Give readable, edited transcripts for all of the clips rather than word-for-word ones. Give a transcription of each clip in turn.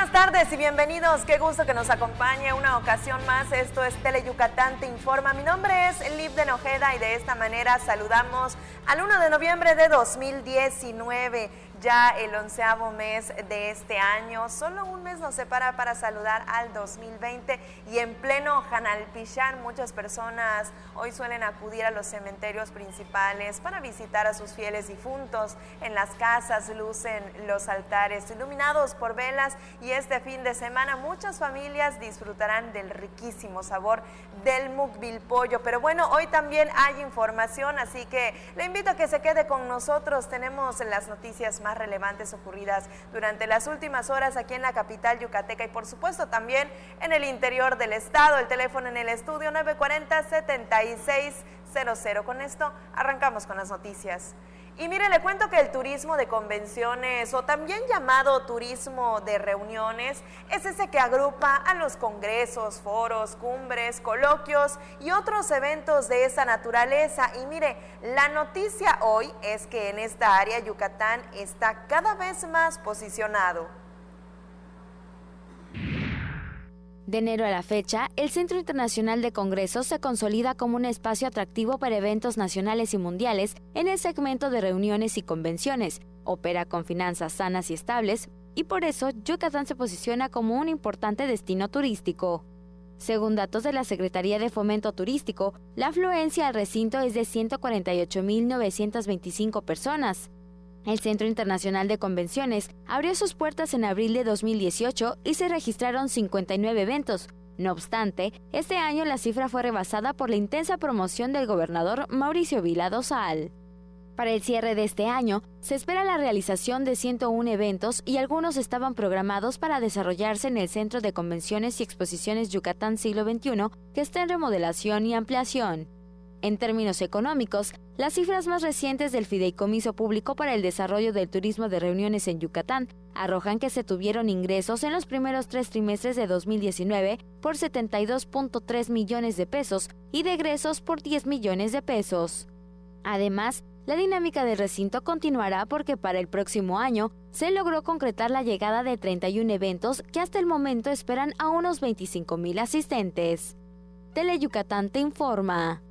buenas tardes y bienvenidos. Qué gusto que nos acompañe una ocasión más. Esto es Tele Yucatán Te Informa. Mi nombre es Liv de Nojeda y de esta manera saludamos al 1 de noviembre de 2019. Ya el 11º mes de este año, solo un mes nos separa para saludar al 2020 y en pleno Janalpichán muchas personas hoy suelen acudir a los cementerios principales para visitar a sus fieles difuntos. En las casas lucen los altares iluminados por velas y este fin de semana muchas familias disfrutarán del riquísimo sabor del mukbilpollo. Pero bueno, hoy también hay información, así que le invito a que se quede con nosotros. Tenemos las noticias más relevantes ocurridas durante las últimas horas aquí en la capital yucateca y por supuesto también en el interior del estado. El teléfono en el estudio 940-7600. Con esto arrancamos con las noticias. Y mire, le cuento que el turismo de convenciones, o también llamado turismo de reuniones, es ese que agrupa a los congresos, foros, cumbres, coloquios y otros eventos de esa naturaleza. Y mire, la noticia hoy es que en esta área Yucatán está cada vez más posicionado. De enero a la fecha, el Centro Internacional de Congresos se consolida como un espacio atractivo para eventos nacionales y mundiales en el segmento de reuniones y convenciones. Opera con finanzas sanas y estables, y por eso Yucatán se posiciona como un importante destino turístico. Según datos de la Secretaría de Fomento Turístico, la afluencia al recinto es de 148,925 personas. El Centro Internacional de Convenciones abrió sus puertas en abril de 2018 y se registraron 59 eventos. No obstante, este año la cifra fue rebasada por la intensa promoción del gobernador Mauricio Vila Dosal. Para el cierre de este año, se espera la realización de 101 eventos y algunos estaban programados para desarrollarse en el Centro de Convenciones y Exposiciones Yucatán Siglo XXI, que está en remodelación y ampliación. En términos económicos, las cifras más recientes del Fideicomiso Público para el Desarrollo del Turismo de Reuniones en Yucatán arrojan que se tuvieron ingresos en los primeros 3 trimestres de 2019 por 72.3 millones de pesos y de egresos por 10 millones de pesos. Además, la dinámica del recinto continuará porque para el próximo año se logró concretar la llegada de 31 eventos que hasta el momento esperan a unos 25,000 asistentes. Tele Yucatán Te Informa.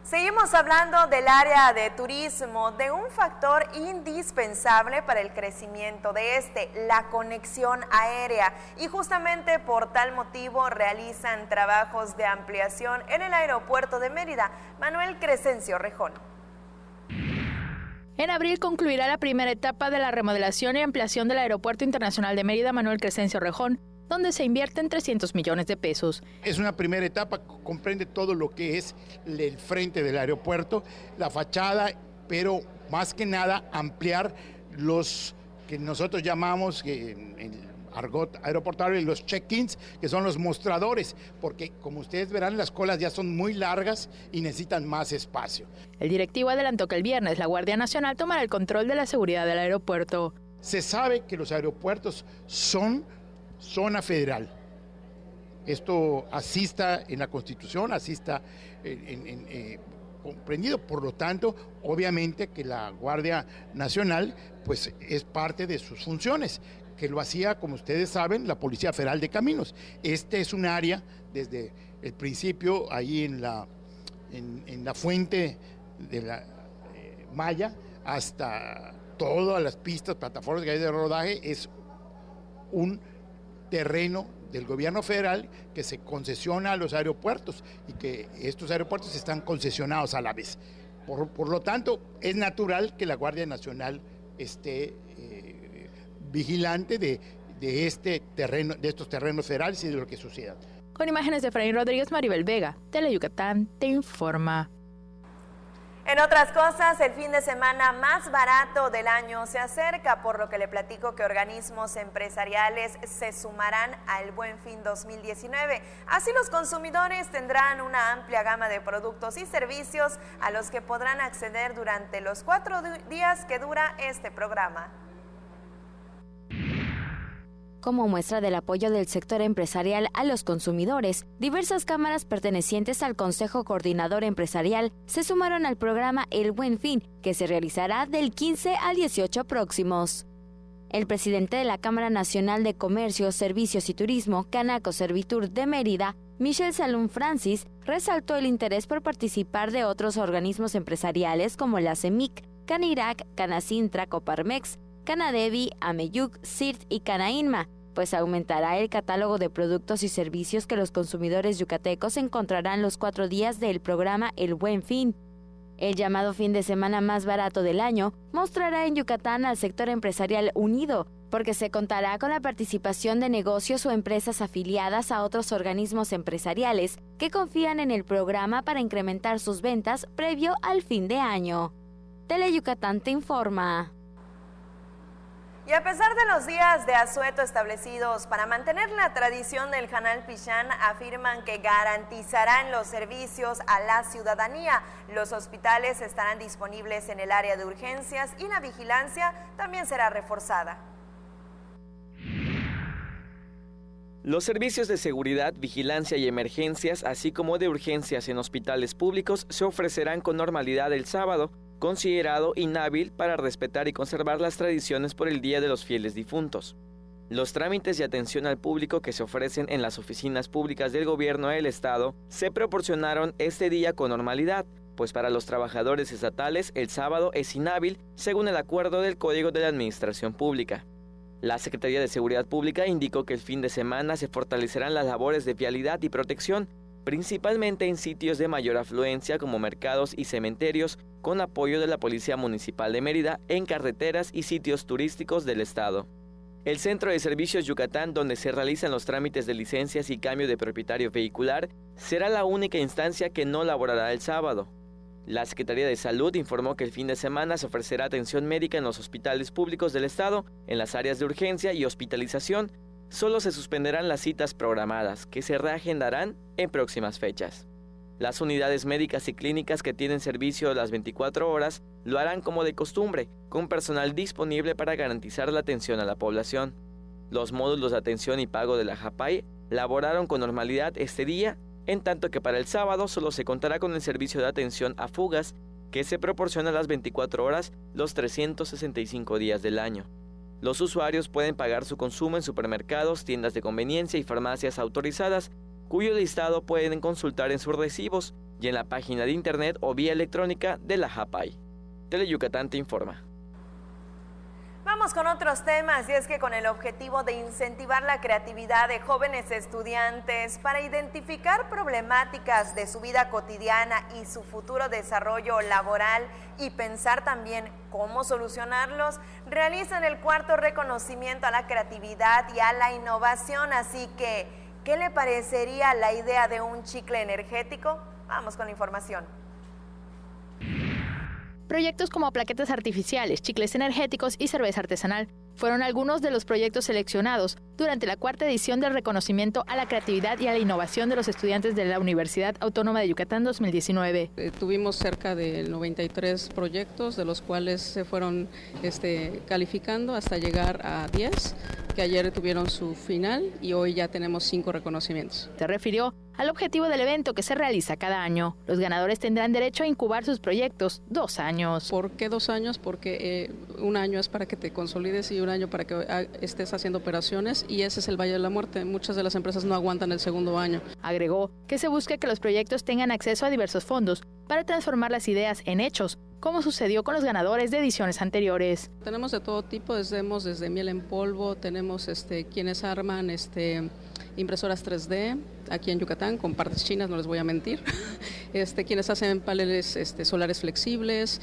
Seguimos hablando del área de turismo, de un factor indispensable para el crecimiento de la conexión aérea. Y justamente por tal motivo realizan trabajos de ampliación en el aeropuerto de Mérida. Manuel Crescencio Rejón. En abril concluirá la primera etapa de la remodelación y ampliación del Aeropuerto Internacional de Mérida Manuel Crescencio Rejón, donde se invierten 300 millones de pesos. Es una primera etapa, comprende todo lo que es el frente del aeropuerto, la fachada, pero más que nada ampliar los que nosotros llamamos en el argot aeroportuario los check-ins, que son los mostradores, porque como ustedes verán las colas ya son muy largas y necesitan más espacio. El directivo adelantó que el viernes la Guardia Nacional tomará el control de la seguridad del aeropuerto. Se sabe que los aeropuertos son zona federal. Esto así está en la Constitución, así está comprendido. Por lo tanto, obviamente que la Guardia Nacional pues es parte de sus funciones, que lo hacía, como ustedes saben, la Policía Federal de Caminos. Este es un área desde el principio ahí en la fuente de la Maya hasta todas las pistas, plataformas que hay de rodaje, es un terreno del gobierno federal que se concesiona a los aeropuertos y que estos aeropuertos están concesionados a la vez. Por lo tanto, es natural que la Guardia Nacional esté vigilante de este terreno, de estos terrenos federales y de lo que suceda. Con imágenes de Efraín Rodríguez, Maribel Vega, Tele Yucatán Te Informa. En otras cosas, el fin de semana más barato del año se acerca, por lo que le platico que organismos empresariales se sumarán al Buen Fin 2019. Así los consumidores tendrán una amplia gama de productos y servicios a los que podrán acceder durante los 4 días que dura este programa. Como muestra del apoyo del sector empresarial a los consumidores, diversas cámaras pertenecientes al Consejo Coordinador Empresarial se sumaron al programa El Buen Fin, que se realizará del 15 al 18 próximos. El presidente de la Cámara Nacional de Comercio, Servicios y Turismo, Canaco Servitur de Mérida, Michel Salum Francis, resaltó el interés por participar de otros organismos empresariales como la CEMIC, Canirac, Canacintra, Coparmex, Canadevi, Ameyuc, CIRT y Canainma, pues aumentará el catálogo de productos y servicios que los consumidores yucatecos encontrarán los 4 días del programa El Buen Fin. El llamado fin de semana más barato del año mostrará en Yucatán al sector empresarial unido, porque se contará con la participación de negocios o empresas afiliadas a otros organismos empresariales que confían en el programa para incrementar sus ventas previo al fin de año. Teleyucatán te informa. Y a pesar de los días de asueto establecidos para mantener la tradición del Hanal Pichán, afirman que garantizarán los servicios a la ciudadanía. Los hospitales estarán disponibles en el área de urgencias y la vigilancia también será reforzada. Los servicios de seguridad, vigilancia y emergencias, así como de urgencias en hospitales públicos, se ofrecerán con normalidad el sábado, considerado inhábil para respetar y conservar las tradiciones por el Día de los Fieles Difuntos. Los trámites de atención al público que se ofrecen en las oficinas públicas del gobierno del estado se proporcionaron este día con normalidad, pues para los trabajadores estatales el sábado es inhábil según el acuerdo del Código de la Administración Pública. La Secretaría de Seguridad Pública indicó que el fin de semana se fortalecerán las labores de vialidad y protección, principalmente en sitios de mayor afluencia como mercados y cementerios, con apoyo de la Policía Municipal de Mérida en carreteras y sitios turísticos del estado. El Centro de Servicios Yucatán, donde se realizan los trámites de licencias y cambio de propietario vehicular, será la única instancia que no laborará el sábado. La Secretaría de Salud informó que el fin de semana se ofrecerá atención médica en los hospitales públicos del estado, en las áreas de urgencia y hospitalización. Solo se suspenderán las citas programadas, que se reagendarán en próximas fechas. Las unidades médicas y clínicas que tienen servicio las 24 horas lo harán como de costumbre, con personal disponible para garantizar la atención a la población. Los módulos de atención y pago de la JAPAI laboraron con normalidad este día, en tanto que para el sábado solo se contará con el servicio de atención a fugas, que se proporciona a las 24 horas los 365 días del año. Los usuarios pueden pagar su consumo en supermercados, tiendas de conveniencia y farmacias autorizadas, cuyo listado pueden consultar en sus recibos y en la página de internet o vía electrónica de la JAPAI. Teleyucatán te informa. Vamos con otros temas, y es que con el objetivo de incentivar la creatividad de jóvenes estudiantes para identificar problemáticas de su vida cotidiana y su futuro desarrollo laboral y pensar también cómo solucionarlos, realizan el 4º reconocimiento a la creatividad y a la innovación. Así que, ¿qué le parecería la idea de un chicle energético? Vamos con la información. Proyectos como plaquetas artificiales, chicles energéticos y cerveza artesanal fueron algunos de los proyectos seleccionados durante la 4ª edición del reconocimiento a la creatividad y a la innovación de los estudiantes de la Universidad Autónoma de Yucatán 2019. Tuvimos cerca de 93 proyectos, de los cuales se fueron calificando hasta llegar a 10, que ayer tuvieron su final y hoy ya tenemos 5 reconocimientos. Se refirió al objetivo del evento que se realiza cada año. Los ganadores tendrán derecho a incubar sus proyectos 2 años. ¿Por qué 2 años? Porque un año es para que te consolides y un año para que estés haciendo operaciones, y ese es el Valle de la Muerte. Muchas de las empresas no aguantan el segundo año. Agregó que se busca que los proyectos tengan acceso a diversos fondos para transformar las ideas en hechos, como sucedió con los ganadores de ediciones anteriores. Tenemos de todo tipo, desde miel en polvo, tenemos quienes arman impresoras 3D aquí en Yucatán, con partes chinas, no les voy a mentir, quienes hacen paneles solares flexibles,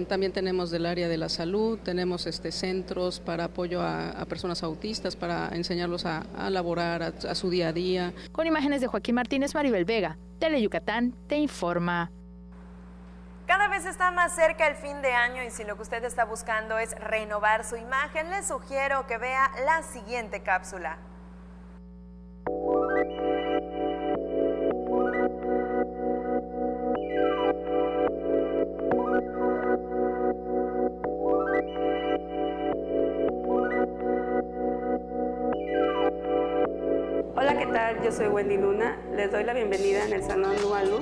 también tenemos del área de la salud, tenemos centros para apoyo a personas autistas, para enseñarlos a laborar, a su día a día. Con imágenes de Joaquín Martínez, Maribel Vega, Teleyucatán te informa. Cada vez está más cerca el fin de año, y si lo que usted está buscando es renovar su imagen, le sugiero que vea la siguiente cápsula. Hola, ¿qué tal? Yo soy Wendy Luna, Les doy la bienvenida en el Salón Luan Lu,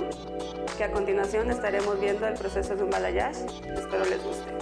que a continuación estaremos viendo el proceso de un balayage. Espero les guste.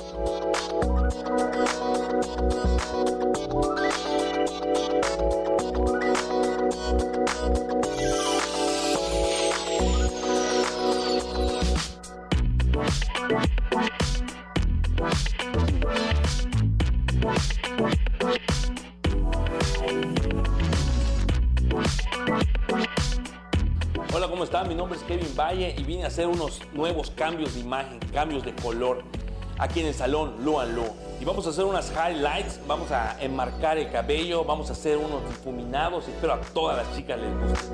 Hola, ¿cómo están? Mi nombre es Kevin Valle y vine a hacer unos nuevos cambios de imagen, cambios de color aquí en el Salón Luan Lu. Y vamos a hacer unas highlights, vamos a enmarcar el cabello, vamos a hacer unos difuminados y espero a todas las chicas les guste.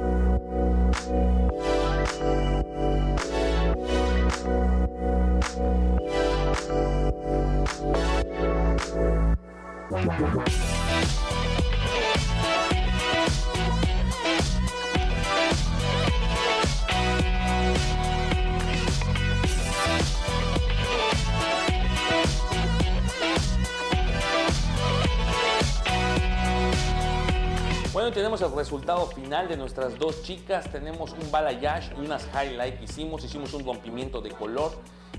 Bueno, tenemos el resultado final de nuestras dos chicas. Tenemos un balayage y unas highlights que hicimos un rompimiento de color,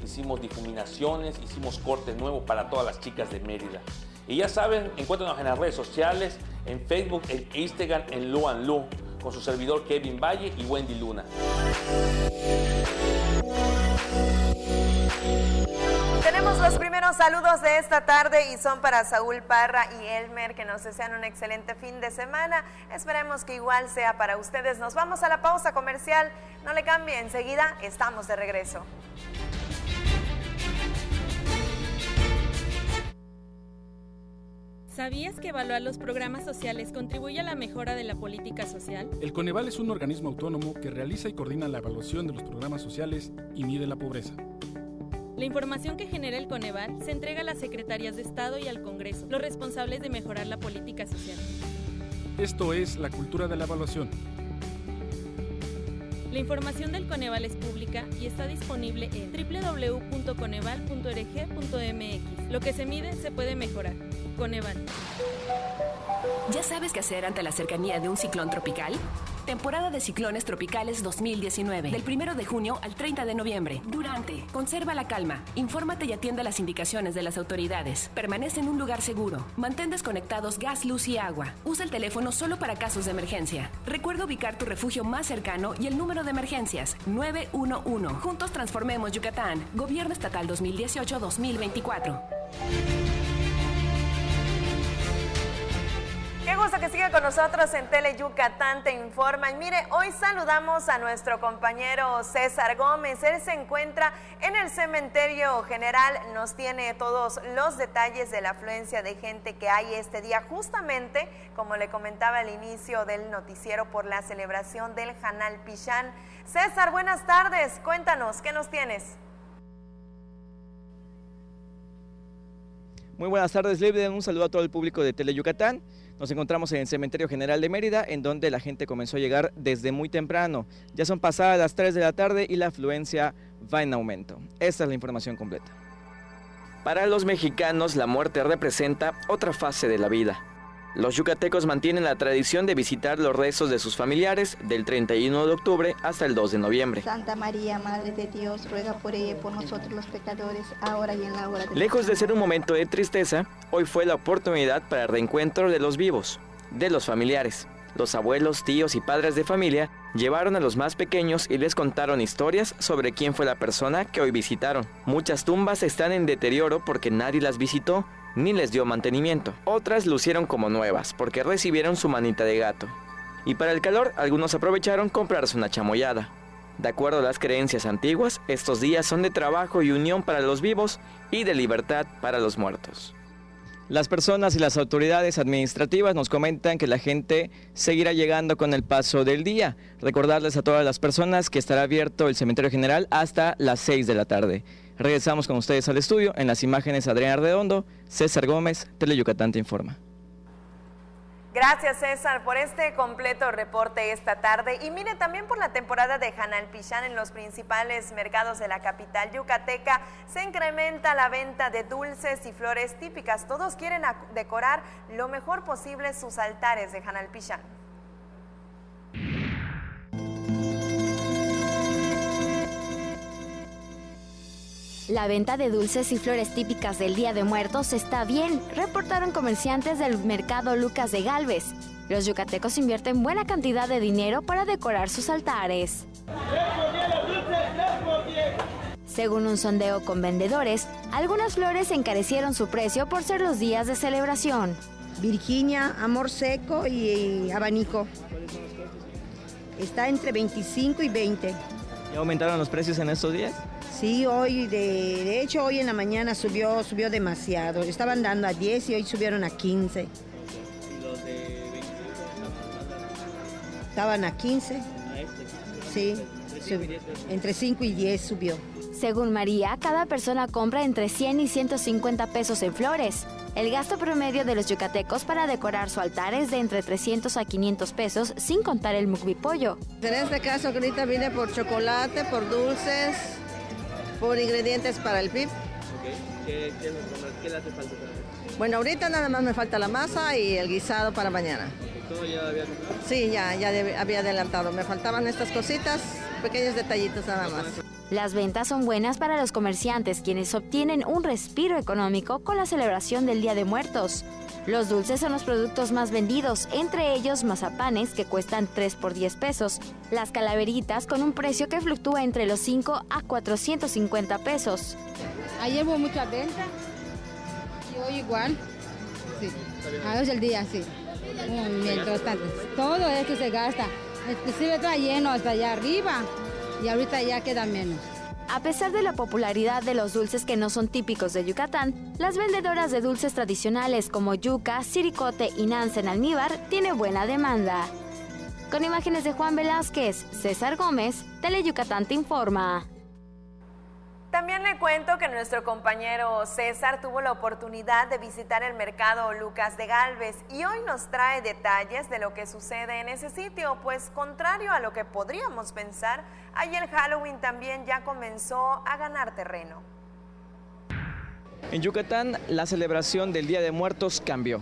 hicimos difuminaciones, hicimos corte nuevo para todas las chicas de Mérida. Y ya saben, encuéntrenos en las redes sociales, en Facebook, en Instagram, en Luan Lu, con su servidor Kevin Valle y Wendy Luna. Tenemos los primeros saludos de esta tarde y son para Saúl Parra y Elmer, que nos desean un excelente fin de semana. Esperemos que igual sea para ustedes. Nos vamos a la pausa comercial. No le cambie, enseguida estamos de regreso. ¿Sabías que evaluar los programas sociales contribuye a la mejora de la política social? El Coneval es un organismo autónomo que realiza y coordina la evaluación de los programas sociales y mide la pobreza. La información que genera el Coneval se entrega a las secretarías de Estado y al Congreso, los responsables de mejorar la política social. Esto es la cultura de la evaluación. La información del Coneval es pública y está disponible en www.coneval.org.mx. Lo que se mide se puede mejorar. Coneval. ¿Ya sabes qué hacer ante la cercanía de un ciclón tropical? Temporada de ciclones tropicales 2019. Del 1 de junio al 30 de noviembre. Durante. Conserva la calma. Infórmate y atiende las indicaciones de las autoridades. Permanece en un lugar seguro. Mantén desconectados gas, luz y agua. Usa el teléfono solo para casos de emergencia. Recuerda ubicar tu refugio más cercano y el número de emergencias. 911. Juntos transformemos Yucatán. Gobierno Estatal 2018-2024. Qué gusto que siga con nosotros en Tele Yucatán Te Informa. Y mire, hoy saludamos a nuestro compañero César Gómez. Él se encuentra en el Cementerio General. Nos tiene todos los detalles de la afluencia de gente que hay este día, justamente como le comentaba al inicio del noticiero, por la celebración del Hanal Pichán. César, buenas tardes. Cuéntanos, ¿qué nos tienes? Muy buenas tardes, Livden. Un saludo a todo el público de Tele Yucatán. Nos encontramos en el Cementerio General de Mérida, en donde la gente comenzó a llegar desde muy temprano. Ya son pasadas las 3 de la tarde y la afluencia va en aumento. Esta es la información completa. Para los mexicanos, la muerte representa otra fase de la vida. Los yucatecos mantienen la tradición de visitar los restos de sus familiares del 31 de octubre hasta el 2 de noviembre. Santa María, Madre de Dios, ruega por ella y por nosotros los pecadores, ahora y en la hora de Lejos de ser un momento de tristeza, hoy fue la oportunidad para el reencuentro de los vivos, de los familiares. Los abuelos, tíos y padres de familia llevaron a los más pequeños y les contaron historias sobre quién fue la persona que hoy visitaron. Muchas tumbas están en deterioro porque nadie las visitó ni les dio mantenimiento. Otras lucieron como nuevas porque recibieron su manita de gato. Y para el calor, algunos aprovecharon comprarse una chamoyada. De acuerdo a las creencias antiguas, estos días son de trabajo y unión para los vivos y de libertad para los muertos. Las personas y las autoridades administrativas nos comentan que la gente seguirá llegando con el paso del día. Recordarles a todas las personas que estará abierto el Cementerio General hasta las 6 de la tarde. Regresamos con ustedes al estudio. En las imágenes, Adrián Redondo, César Gómez, Tele Yucatán Te Informa. Gracias, César, por este completo reporte esta tarde. Y mire, también por la temporada de Hanal Pichán en los principales mercados de la capital yucateca se incrementa la venta de dulces y flores típicas. Todos quieren decorar lo mejor posible sus altares de Hanal Pichán. La venta de dulces y flores típicas del Día de Muertos está bien, reportaron comerciantes del mercado Lucas de Gálvez. Los yucatecos invierten buena cantidad de dinero para decorar sus altares. Según un sondeo con vendedores, algunas flores encarecieron su precio por ser los días de celebración. Virginia, amor seco y abanico. Está entre 25 y 20. ¿Ya aumentaron los precios en estos días? Sí, hoy, de hecho, hoy en la mañana subió demasiado. Estaban dando a 10 y hoy subieron a 15. ¿Y los de 25? Estaban a 15. Sí, entre 5 y 10 subió. Según María, cada persona compra entre 100 y 150 pesos en flores. El gasto promedio de los yucatecos para decorar su altar es de entre 300 a 500 pesos, sin contar el mukbipollo. En este caso, ahorita vine por chocolate, por dulces, por ingredientes para el PIB. ¿Qué le hace falta? Bueno, ahorita nada más me falta la masa y el guisado para mañana. ¿Todo ya había comprado? Sí, ya había adelantado. Me faltaban estas cositas, pequeños detallitos nada más. Las ventas son buenas para los comerciantes, quienes obtienen un respiro económico con la celebración del Día de Muertos. Los dulces son los productos más vendidos, entre ellos mazapanes, que cuestan 3 por 10 pesos, las calaveritas con un precio que fluctúa entre los 5 a 450 pesos. Ayer hubo mucha venta y hoy igual. Sí, a es el día, sí. Un movimiento bastante. Todo esto se gasta, inclusive está lleno hasta allá arriba. Y ahorita ya queda menos. A pesar de la popularidad de los dulces que no son típicos de Yucatán, las vendedoras de dulces tradicionales como yuca, siricote y nance en almíbar tienen buena demanda. Con imágenes de Juan Velázquez, César Gómez, Teleyucatán te informa. También le cuento que nuestro compañero César tuvo la oportunidad de visitar el mercado Lucas de Gálvez y hoy nos trae detalles de lo que sucede en ese sitio, pues contrario a lo que podríamos pensar, ahí el Halloween también ya comenzó a ganar terreno. En Yucatán, la celebración del Día de Muertos cambió,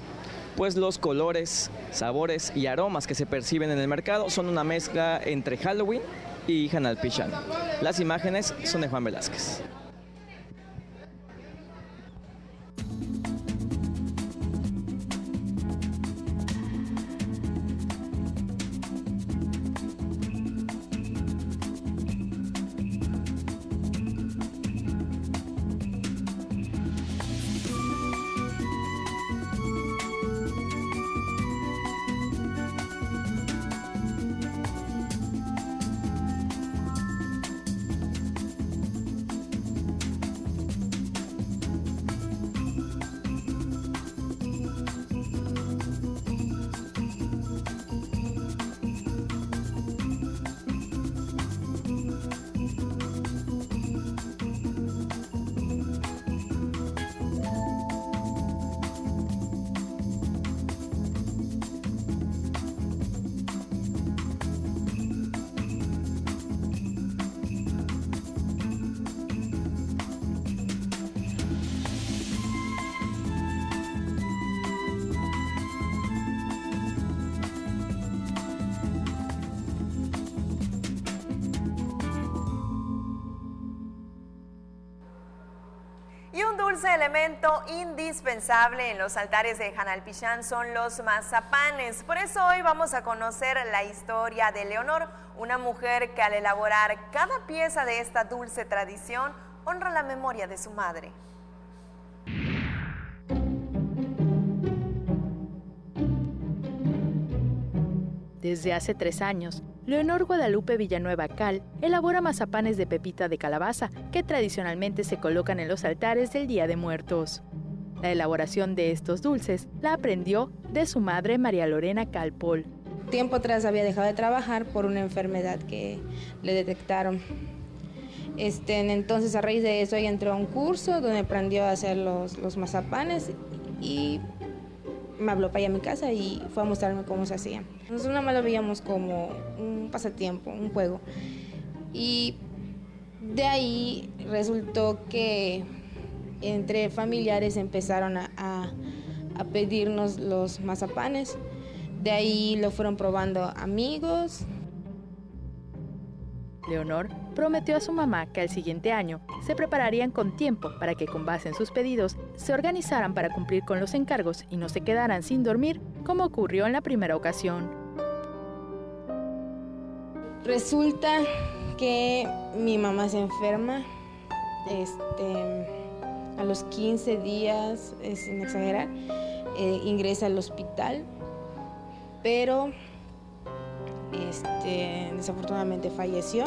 pues los colores, sabores y aromas que se perciben en el mercado son una mezcla entre Halloween y Hanalpichán. Las imágenes son de Juan Velázquez. Y un dulce elemento indispensable en los altares de Hanalpichán son los mazapanes. Por eso hoy vamos a conocer la historia de Leonor, una mujer que al elaborar cada pieza de esta dulce tradición honra la memoria de su madre. Desde hace 3 años, Leonor Guadalupe Villanueva Cal elabora mazapanes de pepita de calabaza que tradicionalmente se colocan en los altares del Día de Muertos. La elaboración de estos dulces la aprendió de su madre María Lorena Cal Pol. Tiempo atrás había dejado de trabajar por una enfermedad que le detectaron. Entonces a raíz de eso ella entró a un curso donde aprendió a hacer los mazapanes y me habló para allá a mi casa y fue a mostrarme cómo se hacían. Nosotros nada más lo veíamos como un pasatiempo, un juego. Y de ahí resultó que entre familiares empezaron a pedirnos los mazapanes. De ahí lo fueron probando amigos. Leonor prometió a su mamá que al siguiente año se prepararían con tiempo para que, con base en sus pedidos, se organizaran para cumplir con los encargos y no se quedaran sin dormir como ocurrió en la primera ocasión. Resulta que mi mamá se enferma a los 15 días, sin exagerar, ingresa al hospital, pero desafortunadamente falleció.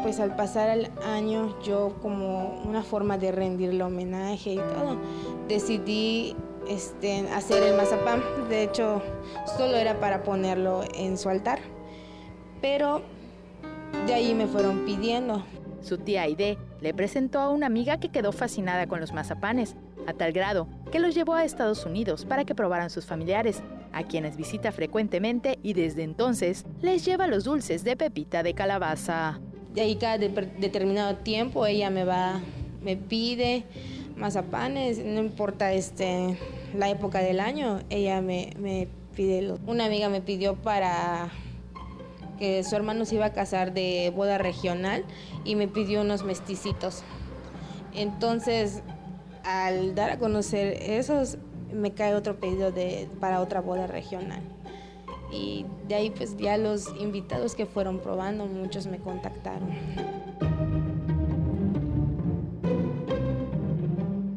Pues al pasar el año, yo, como una forma de rendirle homenaje y todo, decidí hacer el mazapán. De hecho, solo era para ponerlo en su altar, pero de ahí me fueron pidiendo. Su tía Aide le presentó a una amiga que quedó fascinada con los mazapanes, a tal grado que los llevó a Estados Unidos para que probaran sus familiares, a quienes visita frecuentemente, y desde entonces les lleva los dulces de pepita de calabaza. De ahí cada determinado tiempo ella me pide mazapanes, no importa la época del año, ella me pide. Una amiga me pidió para que su hermano se iba a casar de boda regional y me pidió unos mesticitos. Entonces, al dar a conocer esos, me cae otro pedido para otra boda regional. Y de ahí pues ya los invitados que fueron probando, muchos me contactaron.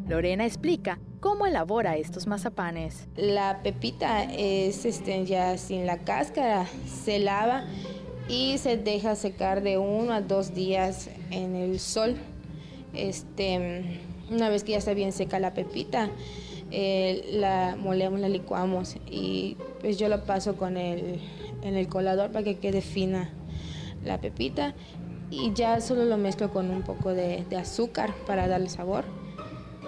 Lorena explica cómo elabora estos mazapanes. La pepita es ya sin la cáscara, se lava y se deja secar de 1 a 2 días en el sol. Una vez que ya está bien seca la pepita, la molemos, la licuamos y pues yo la paso en el colador para que quede fina la pepita, y ya solo lo mezclo con un poco de azúcar para darle sabor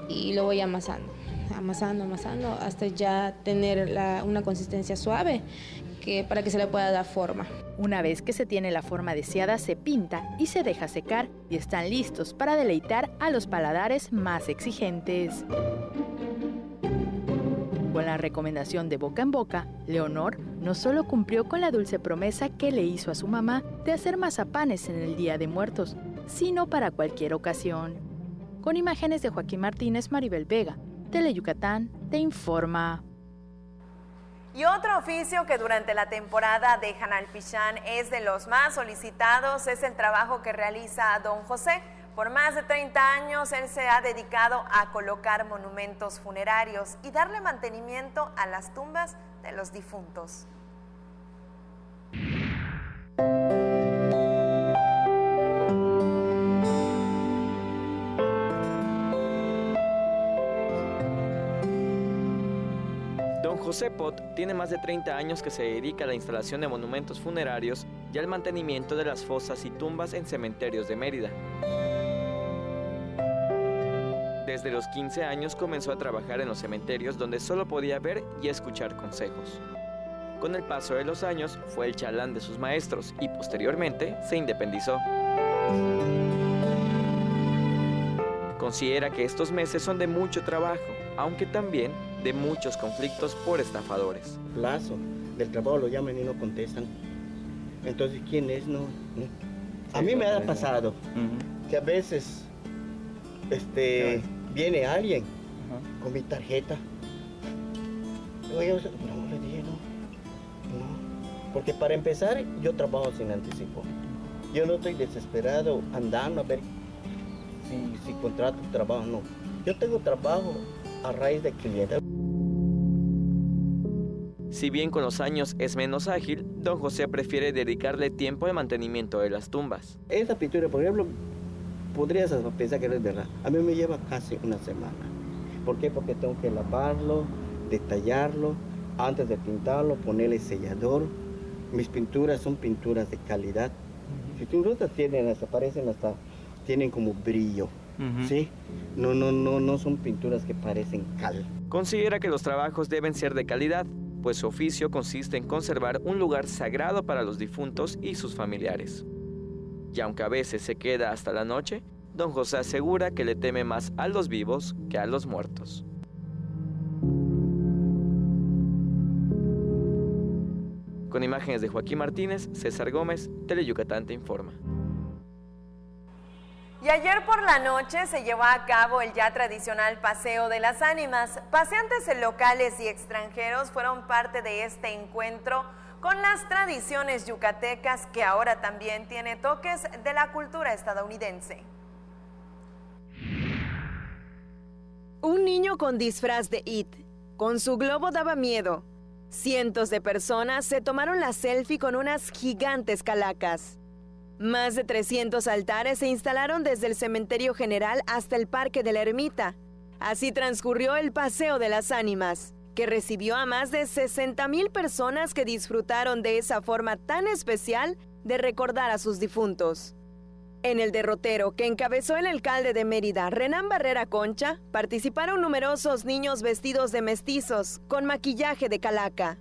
y lo voy amasando hasta ya tener una consistencia suave para que se le pueda dar forma. Una vez que se tiene la forma deseada, se pinta y se deja secar y están listos para deleitar a los paladares más exigentes. Con la recomendación de boca en boca, Leonor no solo cumplió con la dulce promesa que le hizo a su mamá de hacer mazapanes en el Día de Muertos, sino para cualquier ocasión. Con imágenes de Joaquín Martínez, Maribel Vega, Teleyucatán te informa. Y otro oficio que durante la temporada de Hanalpichán es de los más solicitados es el trabajo que realiza don José. Por más de 30 años, él se ha dedicado a colocar monumentos funerarios y darle mantenimiento a las tumbas de los difuntos. Don José Pot tiene más de 30 años que se dedica a la instalación de monumentos funerarios y al mantenimiento de las fosas y tumbas en cementerios de Mérida. Desde los 15 años comenzó a trabajar en los cementerios donde solo podía ver y escuchar consejos. Con el paso de los años fue el chalán de sus maestros y posteriormente se independizó. Considera que estos meses son de mucho trabajo, aunque también de muchos conflictos por estafadores. Plazo del trabajo lo llaman y no contestan. Entonces, ¿quién es? No. A mí me ha pasado que a veces viene alguien con mi tarjeta. No, le dije no. Porque para empezar, yo trabajo sin anticipo. Yo no estoy desesperado andando a ver si contrato trabajo, no. Yo tengo trabajo a raíz de clientes. Si bien con los años es menos ágil, don José prefiere dedicarle tiempo de mantenimiento de las tumbas. Esta pintura, por ejemplo, podrías pensar que es verdad. A mí me lleva casi una semana. ¿Por qué? Porque tengo que lavarlo, detallarlo, antes de pintarlo, ponerle sellador. Mis pinturas son pinturas de calidad. Si tú notas, tienen como brillo, ¿sí? No son pinturas que parecen cal. Considera que los trabajos deben ser de calidad, pues su oficio consiste en conservar un lugar sagrado para los difuntos y sus familiares. Y aunque a veces se queda hasta la noche, don José asegura que le teme más a los vivos que a los muertos. Con imágenes de Joaquín Martínez, César Gómez, Teleyucatán te informa. Y ayer por la noche se llevó a cabo el ya tradicional Paseo de las Ánimas. Paseantes locales y extranjeros fueron parte de este encuentro con las tradiciones yucatecas, que ahora también tiene toques de la cultura estadounidense. Un niño con disfraz de It, con su globo daba miedo. Cientos de personas se tomaron la selfie con unas gigantes calacas. Más de 300 altares se instalaron desde el Cementerio General hasta el Parque de la Ermita. Así transcurrió el Paseo de las Ánimas, que recibió a más de 60,000 personas que disfrutaron de esa forma tan especial de recordar a sus difuntos. En el derrotero que encabezó el alcalde de Mérida, Renán Barrera Concha, participaron numerosos niños vestidos de mestizos, con maquillaje de calaca.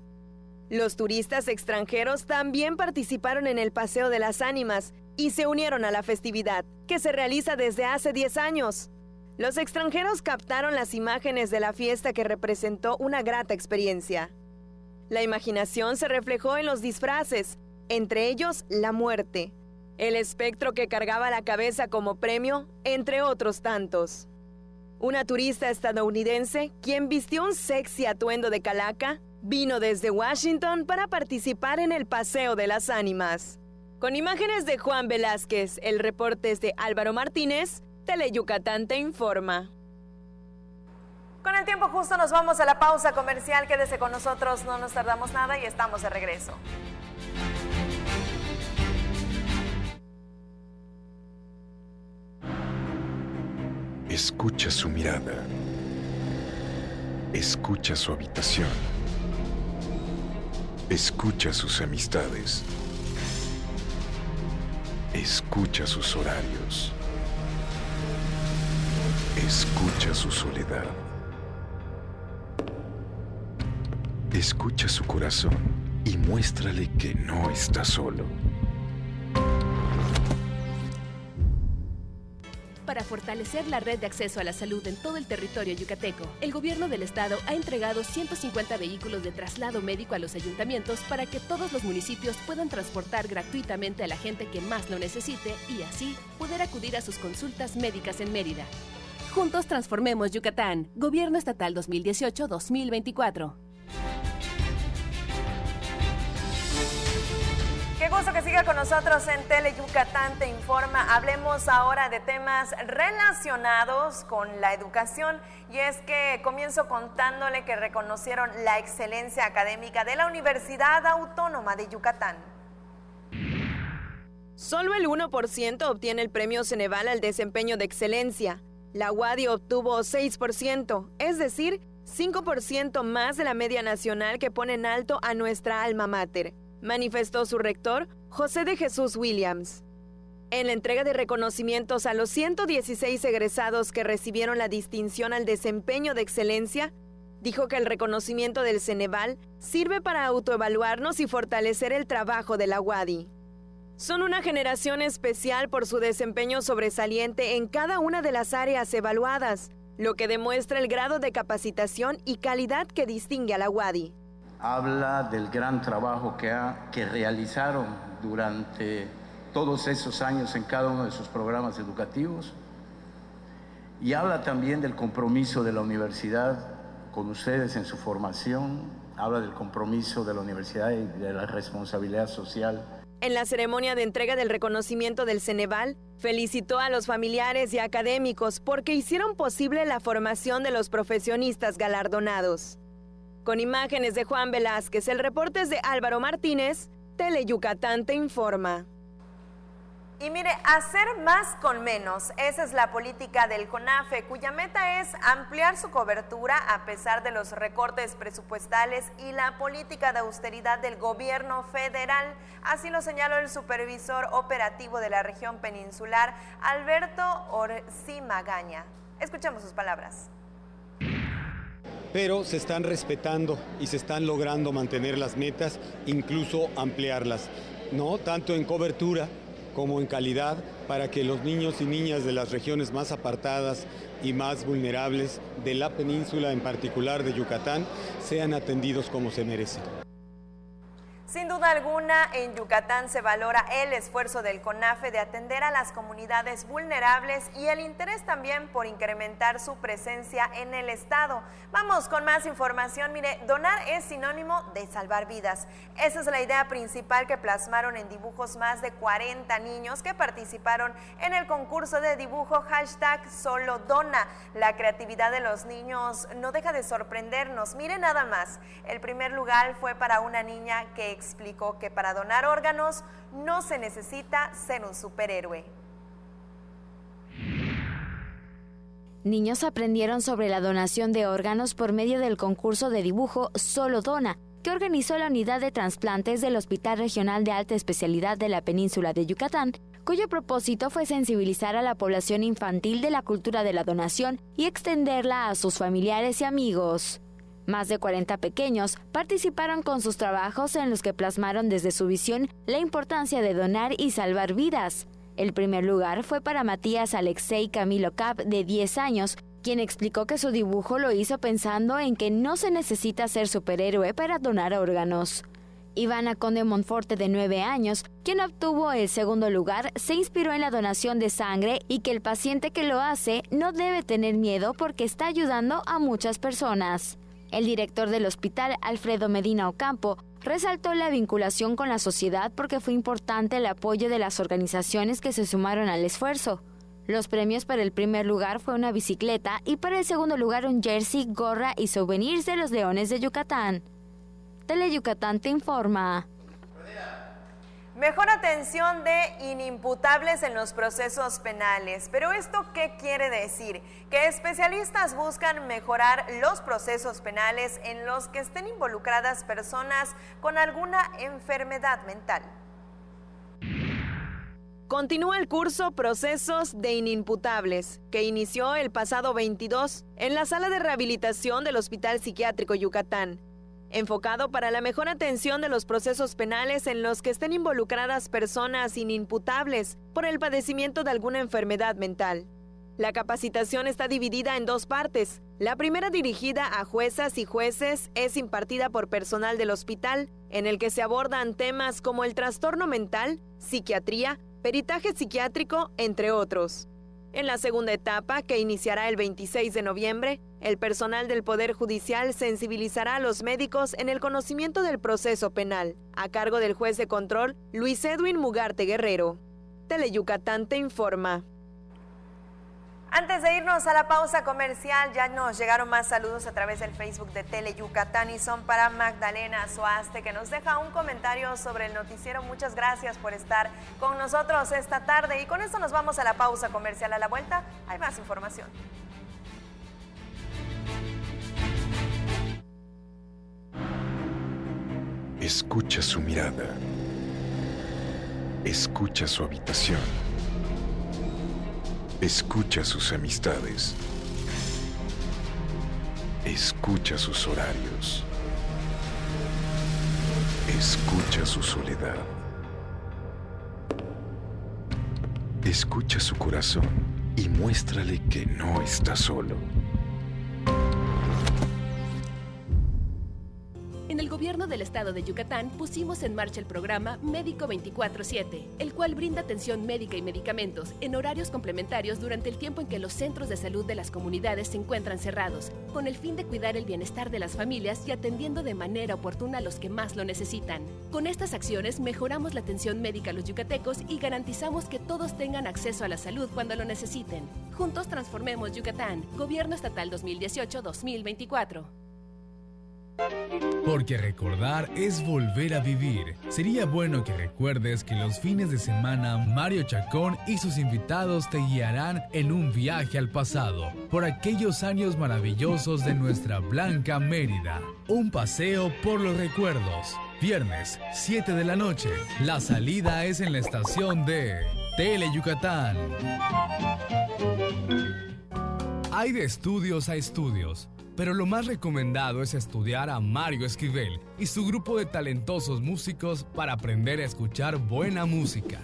Los turistas extranjeros también participaron en el Paseo de las Ánimas y se unieron a la festividad, que se realiza desde hace 10 años. Los extranjeros captaron las imágenes de la fiesta, que representó una grata experiencia. La imaginación se reflejó en los disfraces, entre ellos la muerte, el espectro que cargaba la cabeza como premio, entre otros tantos. Una turista estadounidense, quien vistió un sexy atuendo de calaca, vino desde Washington para participar en el Paseo de las Ánimas. Con imágenes de Juan Velázquez, el reporte es de Álvaro Martínez, Teleyucatán te informa. Con el tiempo justo nos vamos a la pausa comercial. Quédese con nosotros, no nos tardamos nada y estamos de regreso. Escucha su mirada. Escucha su habitación. Escucha sus amistades. Escucha sus horarios. Escucha su soledad. Escucha su corazón y muéstrale que no está solo. Para fortalecer la red de acceso a la salud en todo el territorio yucateco, el gobierno del estado ha entregado 150 vehículos de traslado médico a los ayuntamientos para que todos los municipios puedan transportar gratuitamente a la gente que más lo necesite y así poder acudir a sus consultas médicas en Mérida. Juntos transformemos Yucatán. Gobierno Estatal 2018-2024. Qué gusto que siga con nosotros en Teleyucatán te informa. Hablemos ahora de temas relacionados con la educación, y es que comienzo contándole que reconocieron la excelencia académica de la Universidad Autónoma de Yucatán. Solo el 1% obtiene el premio Ceneval al desempeño de excelencia. La UADY obtuvo 6%, es decir, 5% más de la media nacional, que pone en alto a nuestra alma mater, manifestó su rector, José de Jesús Williams. En la entrega de reconocimientos a los 116 egresados que recibieron la distinción al desempeño de excelencia, dijo que el reconocimiento del Ceneval sirve para autoevaluarnos y fortalecer el trabajo de la UADY. Son una generación especial por su desempeño sobresaliente en cada una de las áreas evaluadas, lo que demuestra el grado de capacitación y calidad que distingue a la UADY. Habla del gran trabajo que realizaron durante todos esos años en cada uno de sus programas educativos, y habla también del compromiso de la universidad con ustedes en su formación, habla del compromiso de la universidad y de la responsabilidad social. En la ceremonia de entrega del reconocimiento del Ceneval, felicitó a los familiares y académicos porque hicieron posible la formación de los profesionistas galardonados. Con imágenes de Juan Velázquez, el reporte es de Álvaro Martínez, Teleyucatán te informa. Y mire, hacer más con menos, esa es la política del CONAFE, cuya meta es ampliar su cobertura a pesar de los recortes presupuestales y la política de austeridad del gobierno federal. Así lo señaló el supervisor operativo de la región peninsular, Alberto Orsi Magaña. Escuchemos sus palabras. Pero se están respetando y se están logrando mantener las metas, incluso ampliarlas, ¿no? Tanto en cobertura como en calidad, para que los niños y niñas de las regiones más apartadas y más vulnerables de la península, en particular de Yucatán, sean atendidos como se merecen. Sin duda alguna, en Yucatán se valora el esfuerzo del CONAFE de atender a las comunidades vulnerables y el interés también por incrementar su presencia en el estado. Vamos con más información. Mire, donar es sinónimo de salvar vidas. Esa es la idea principal que plasmaron en dibujos más de 40 niños que participaron en el concurso de dibujo #SoloDona. La creatividad de los niños no deja de sorprendernos. Mire nada más, el primer lugar fue para una niña que explicó que para donar órganos no se necesita ser un superhéroe. Niños aprendieron sobre la donación de órganos por medio del concurso de dibujo SoloDona, que organizó la Unidad de Trasplantes del Hospital Regional de Alta Especialidad de la Península de Yucatán, cuyo propósito fue sensibilizar a la población infantil de la cultura de la donación y extenderla a sus familiares y amigos. Más de 40 pequeños participaron con sus trabajos en los que plasmaron desde su visión la importancia de donar y salvar vidas. El primer lugar fue para Matías Alexei Camilo Cap, de 10 años, quien explicó que su dibujo lo hizo pensando en que no se necesita ser superhéroe para donar órganos. Ivana Conde Monforte, de 9 años, quien obtuvo el segundo lugar, se inspiró en la donación de sangre y que el paciente que lo hace no debe tener miedo porque está ayudando a muchas personas. El director del hospital, Alfredo Medina Ocampo, resaltó la vinculación con la sociedad porque fue importante el apoyo de las organizaciones que se sumaron al esfuerzo. Los premios para el primer lugar fue una bicicleta y para el segundo lugar un jersey, gorra y souvenirs de los Leones de Yucatán. Teleyucatán te informa. Mejor atención de inimputables en los procesos penales. ¿Pero esto qué quiere decir? Que especialistas buscan mejorar los procesos penales en los que estén involucradas personas con alguna enfermedad mental. Continúa el curso Procesos de Inimputables, que inició el pasado 22 en la sala de rehabilitación del Hospital Psiquiátrico Yucatán, enfocado para la mejor atención de los procesos penales en los que estén involucradas personas inimputables por el padecimiento de alguna enfermedad mental. La capacitación está dividida en 2 partes. La primera, dirigida a juezas y jueces, es impartida por personal del hospital, en el que se abordan temas como el trastorno mental, psiquiatría, peritaje psiquiátrico, entre otros. En la segunda etapa, que iniciará el 26 de noviembre, el personal del Poder Judicial sensibilizará a los médicos en el conocimiento del proceso penal, a cargo del juez de control Luis Edwin Mugarte Guerrero. Teleyucatán te informa. Antes de irnos a la pausa comercial, ya nos llegaron más saludos a través del Facebook de Teleyucatán y son para Magdalena Soaste, que nos deja un comentario sobre el noticiero. Muchas gracias por estar con nosotros esta tarde y con esto nos vamos a la pausa comercial. A la vuelta hay más información. Escucha su mirada. Escucha su habitación. Escucha sus amistades. Escucha sus horarios. Escucha su soledad. Escucha su corazón y muéstrale que no está solo. En el gobierno del estado de Yucatán pusimos en marcha el programa Médico 24/7, el cual brinda atención médica y medicamentos en horarios complementarios durante el tiempo en que los centros de salud de las comunidades se encuentran cerrados, con el fin de cuidar el bienestar de las familias y atendiendo de manera oportuna a los que más lo necesitan. Con estas acciones mejoramos la atención médica a los yucatecos y garantizamos que todos tengan acceso a la salud cuando lo necesiten. Juntos transformemos Yucatán. Gobierno Estatal 2018-2024. Porque recordar es volver a vivir. Sería bueno que recuerdes que los fines de semana Mario Chacón y sus invitados te guiarán en un viaje al pasado, por aquellos años maravillosos de nuestra blanca Mérida. Un paseo por los recuerdos. Viernes, 7 de la noche. La salida es en la estación de Teleyucatán. Hay de estudios a estudios, pero lo más recomendado es estudiar a Mario Esquivel y su grupo de talentosos músicos para aprender a escuchar buena música.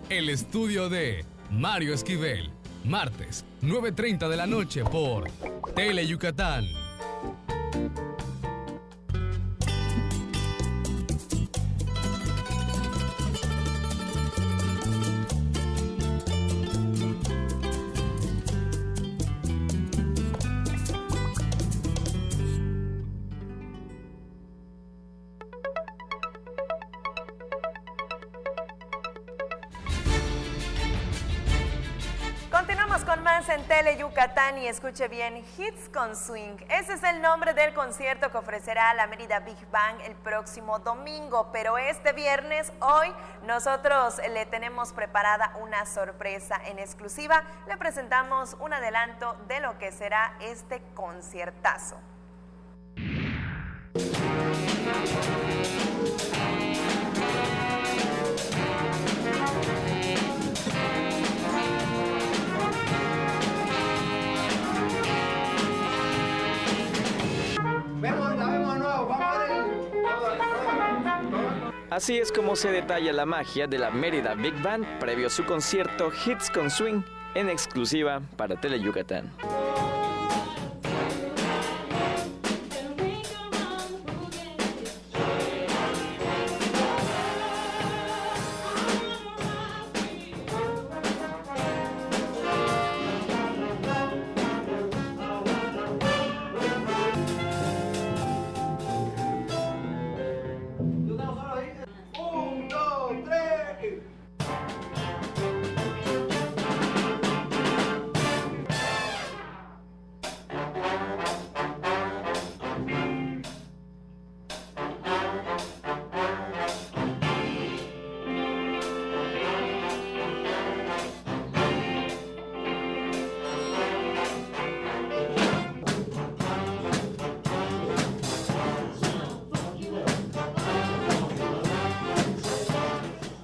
El estudio de Mario Esquivel, martes, 9:30 de la noche por Teleyucatán. más en Tele Yucatán y escuche bien, Hits con Swing. Ese es el nombre del concierto que ofrecerá la Mérida Big Band el próximo domingo, pero este viernes, hoy, nosotros le tenemos preparada una sorpresa en exclusiva. Le presentamos un adelanto de lo que será este conciertazo. Así es como se detalla la magia de la Mérida Big Band previo a su concierto Hits con Swing en exclusiva para Tele Yucatán.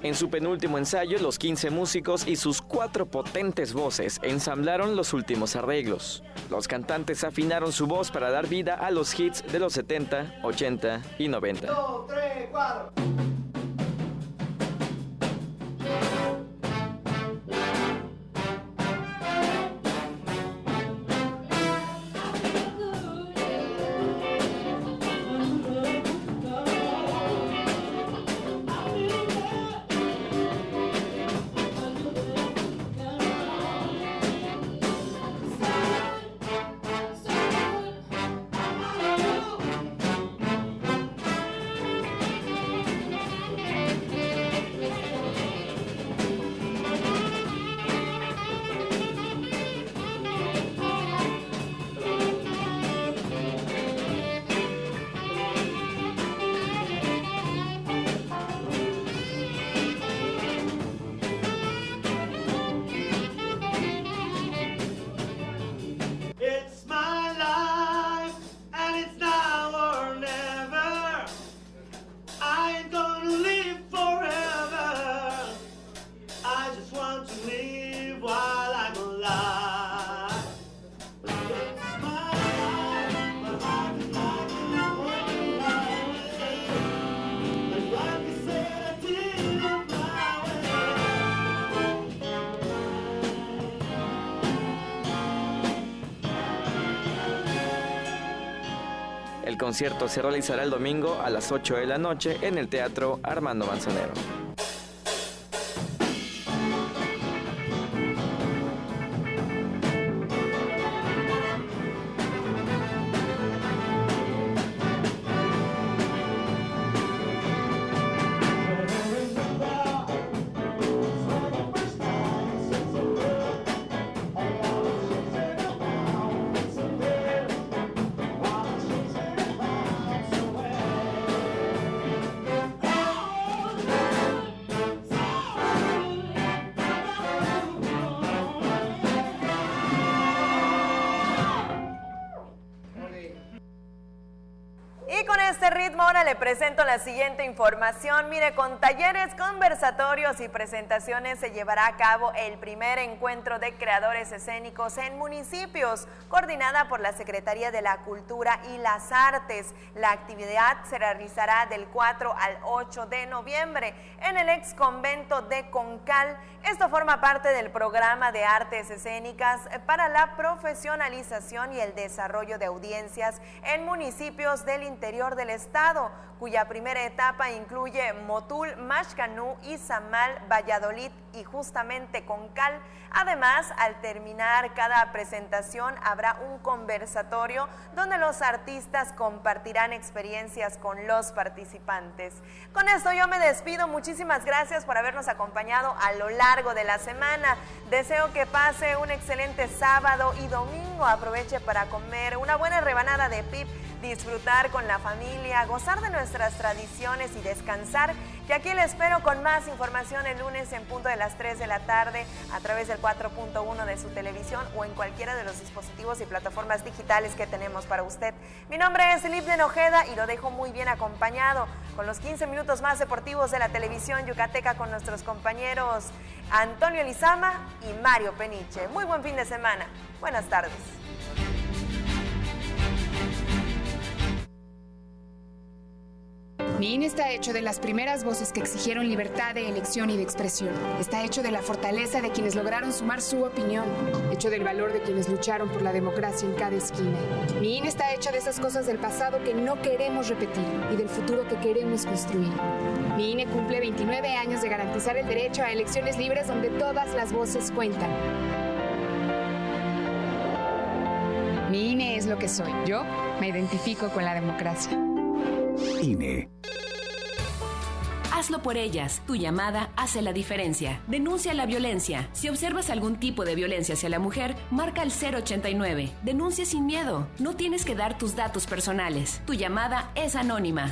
En su penúltimo ensayo, los 15 músicos y sus 4 potentes voces ensamblaron los últimos arreglos. Los cantantes afinaron su voz para dar vida a los hits de los 70, 80 y 90. 2, 3, 4. El concierto se realizará el domingo a las 8 de la noche en el Teatro Armando Manzanero. Y con este ritmo ahora le presento la siguiente información. Mire, con talleres, conversatorios y presentaciones se llevará a cabo el primer encuentro de creadores escénicos en municipios, coordinada por la Secretaría de la Cultura y las Artes. La actividad se realizará del 4 al 8 de noviembre en el ex convento de Concal. Esto forma parte del programa de artes escénicas para la profesionalización y el desarrollo de audiencias en municipios del interior del estado estado, cuya primera etapa incluye Motul, Mashcanú, Izamal, Valladolid y justamente Concal. Además, al terminar cada presentación habrá un conversatorio donde los artistas compartirán experiencias con los participantes. Con esto yo me despido. Muchísimas gracias por habernos acompañado a lo largo de la semana. Deseo que pase un excelente sábado y domingo. Aproveche para comer una buena rebanada de pip, disfrutar con la familia, gozar de nuestras tradiciones y descansar, que aquí le espero con más información el lunes en punto de las 3 de la tarde a través del 4.1 de su televisión o en cualquiera de los dispositivos y plataformas digitales que tenemos para usted. Mi nombre es Elif de Nojeda y lo dejo muy bien acompañado con los 15 minutos más deportivos de la televisión yucateca con nuestros compañeros Antonio Lizama y Mario Peniche. Muy buen fin de semana. Buenas tardes. Mi INE está hecho de las primeras voces que exigieron libertad de elección y de expresión. Está hecho de la fortaleza de quienes lograron sumar su opinión. Hecho del valor de quienes lucharon por la democracia en cada esquina. Mi INE está hecho de esas cosas del pasado que no queremos repetir y del futuro que queremos construir. Mi INE cumple 29 años de garantizar el derecho a elecciones libres donde todas las voces cuentan. Mi INE es lo que soy. Yo me identifico con la democracia. INE. Hazlo por ellas. Tu llamada hace la diferencia. Denuncia la violencia. Si observas algún tipo de violencia hacia la mujer, marca el 089. Denuncia sin miedo. No tienes que dar tus datos personales. Tu llamada es anónima.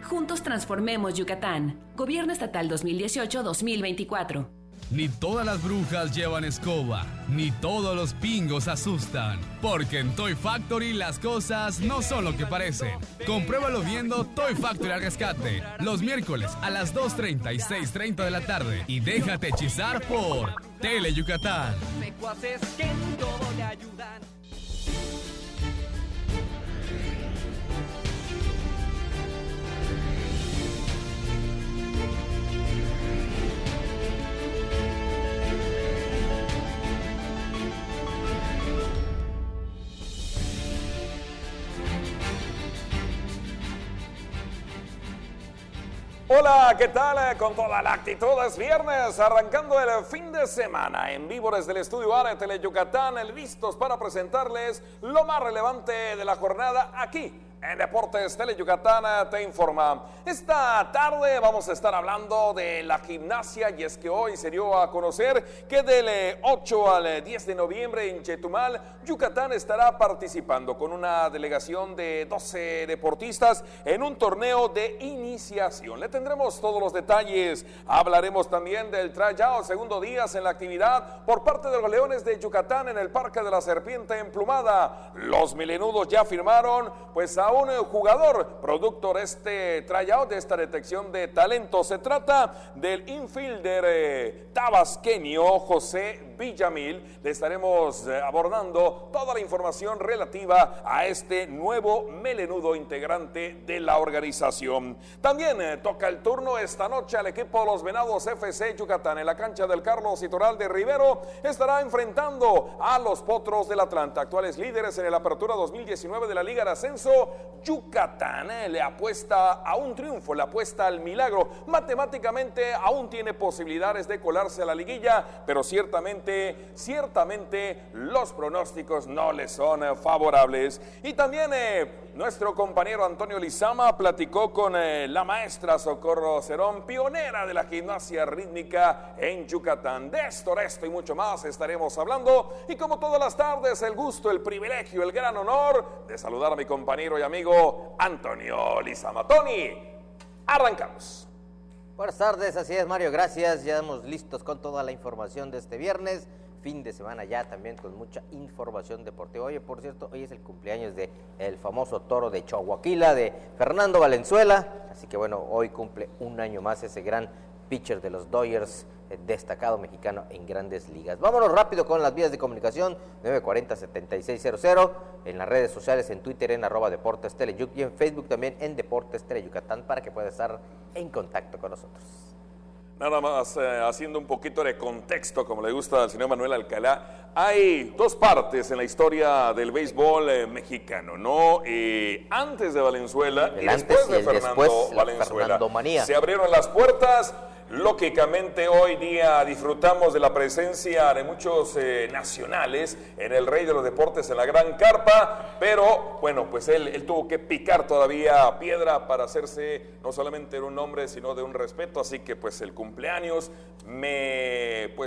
Juntos transformemos Yucatán. Gobierno Estatal 2018-2024. Ni todas las brujas llevan escoba, ni todos los pingos asustan, porque en Toy Factory las cosas no son lo que parecen. Compruébalo viendo Toy Factory al rescate, los miércoles a las 2:30 y 6:30 de la tarde, y déjate hechizar por Tele Yucatán. Hola, ¿qué tal? Con toda la actitud es viernes, arrancando el fin de semana en vivo desde el estudio A de Tele Yucatán, listos para presentarles lo más relevante de la jornada aquí en Deportes Tele Yucatán te informa. Esta tarde vamos a estar hablando de la gimnasia y es que hoy se dio a conocer que del 8 al 10 de noviembre en Chetumal, Yucatán estará participando con una delegación de 12 deportistas en un torneo de iniciación. Le tendremos todos los detalles. Hablaremos también del tryout, segundo día en la actividad por parte de los Leones de Yucatán en el Parque de la Serpiente Emplumada. Los melenudos ya firmaron pues a un jugador producto de este tryout, de esta detección de talento. Se trata del infielder tabasqueño José Villamil. Le estaremos abordando toda la información relativa a este nuevo melenudo integrante de la organización. También toca el turno esta noche al equipo de los Venados FC Yucatán en la cancha del Carlos Itoral de Rivero. Estará enfrentando a los Potros del Atlanta, actuales líderes en el Apertura 2019 de la Liga de Ascenso. Yucatán le apuesta a un triunfo, le apuesta al milagro. Matemáticamente aún tiene posibilidades de colarse a la liguilla, pero ciertamente los pronósticos no le son favorables. Y también nuestro compañero Antonio Lizama platicó con la maestra Socorro Cerón, pionera de la gimnasia rítmica en Yucatán. De esto y mucho más estaremos hablando. Y como todas las tardes, el gusto, el privilegio, el gran honor de saludar a mi compañero y amigo Antonio Lizama. Tony, arrancamos. Buenas tardes, así es, Mario, gracias. Ya estamos listos con toda la información de este viernes, fin de semana ya también con mucha información deportiva. Oye, por cierto, hoy es el cumpleaños de el famoso toro de Chihuahua, de Fernando Valenzuela, así que bueno, hoy cumple un año más ese gran pitcher de los Dodgers, destacado mexicano en grandes ligas. Vámonos rápido con las vías de comunicación, 940-7600, en las redes sociales, en Twitter en @Deportes Teleyuc y en Facebook también en Deportes Tele Yucatán para que pueda estar en contacto con nosotros. Nada más haciendo un poquito de contexto, como le gusta al señor Manuel Alcalá, hay dos partes en la historia del béisbol mexicano, ¿no? Antes de Valenzuela y después de Fernando Valenzuela. Se abrieron las puertas. Lógicamente hoy día disfrutamos de la presencia de muchos nacionales en el Rey de los Deportes en la Gran Carpa, pero bueno, pues él tuvo que picar todavía piedra para hacerse no solamente de un nombre, sino de un respeto, así que pues el cumpleaños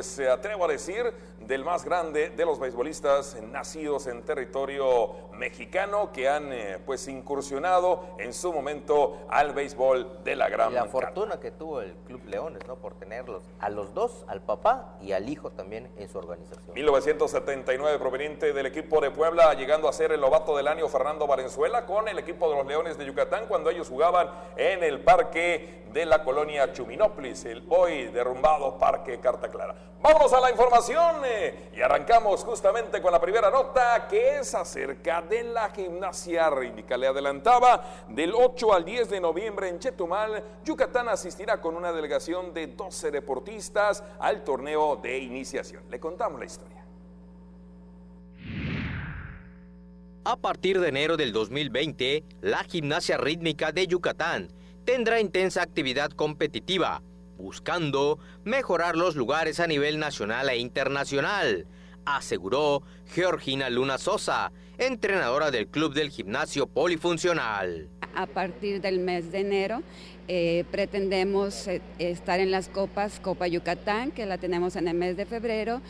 se atrevo a decir del más grande de los beisbolistas nacidos en territorio mexicano que han pues incursionado en su momento al béisbol de la Gran Carpa. La fortuna que tuvo el Club Leones, ¿no? Por tenerlos a los dos, al papá y al hijo también en su organización. 1979, proveniente del equipo de Puebla, llegando a ser el novato del año Fernando Valenzuela con el equipo de los Leones de Yucatán cuando ellos jugaban en el parque de la colonia Chuminópolis, el hoy derrumbado Parque Carta Clara. Vamos a la información y arrancamos justamente con la primera nota, que es acerca de la gimnasia rítmica. Le adelantaba, del 8 al 10 de noviembre en Chetumal, Yucatán asistirá con una delegación de 12 deportistas al torneo de iniciación. Le contamos la historia. A partir de enero del 2020, la gimnasia rítmica de Yucatán tendrá intensa actividad competitiva, buscando mejorar los lugares a nivel nacional e internacional, aseguró Georgina Luna Sosa, entrenadora del Club del Gimnasio Polifuncional. A partir del mes de enero pretendemos estar en las copas, Copa Yucatán, que la tenemos en el mes de febrero,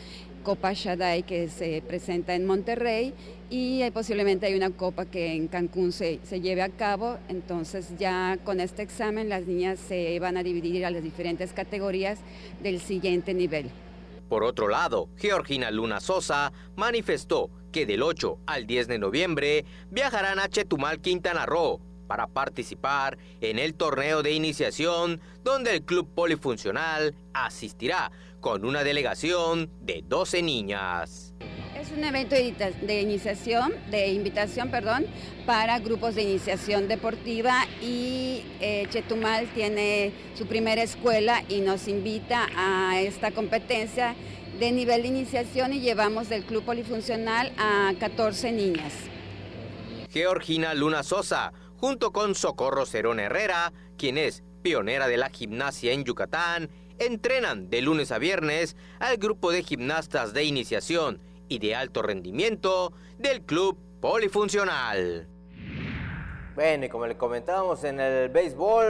Copa Shaddai, que se presenta en Monterrey, y posiblemente hay una copa que en Cancún se lleve a cabo. Entonces ya con este examen las niñas se van a dividir a las diferentes categorías del siguiente nivel. Por otro lado, Georgina Luna Sosa manifestó que del 8 al 10 de noviembre viajarán a Chetumal, Quintana Roo, para participar en el torneo de iniciación, donde el Club Polifuncional asistirá con una delegación de 12 niñas. Es un evento de invitación para grupos de iniciación deportiva, y Chetumal tiene su primera escuela y nos invita a esta competencia de nivel de iniciación, y llevamos del Club Polifuncional a 14 niñas. Georgina Luna Sosa, junto con Socorro Cerón Herrera, quien es pionera de la gimnasia en Yucatán, entrenan de lunes a viernes al grupo de gimnastas de iniciación y de alto rendimiento del Club Polifuncional. Bueno, y como le comentábamos en el béisbol,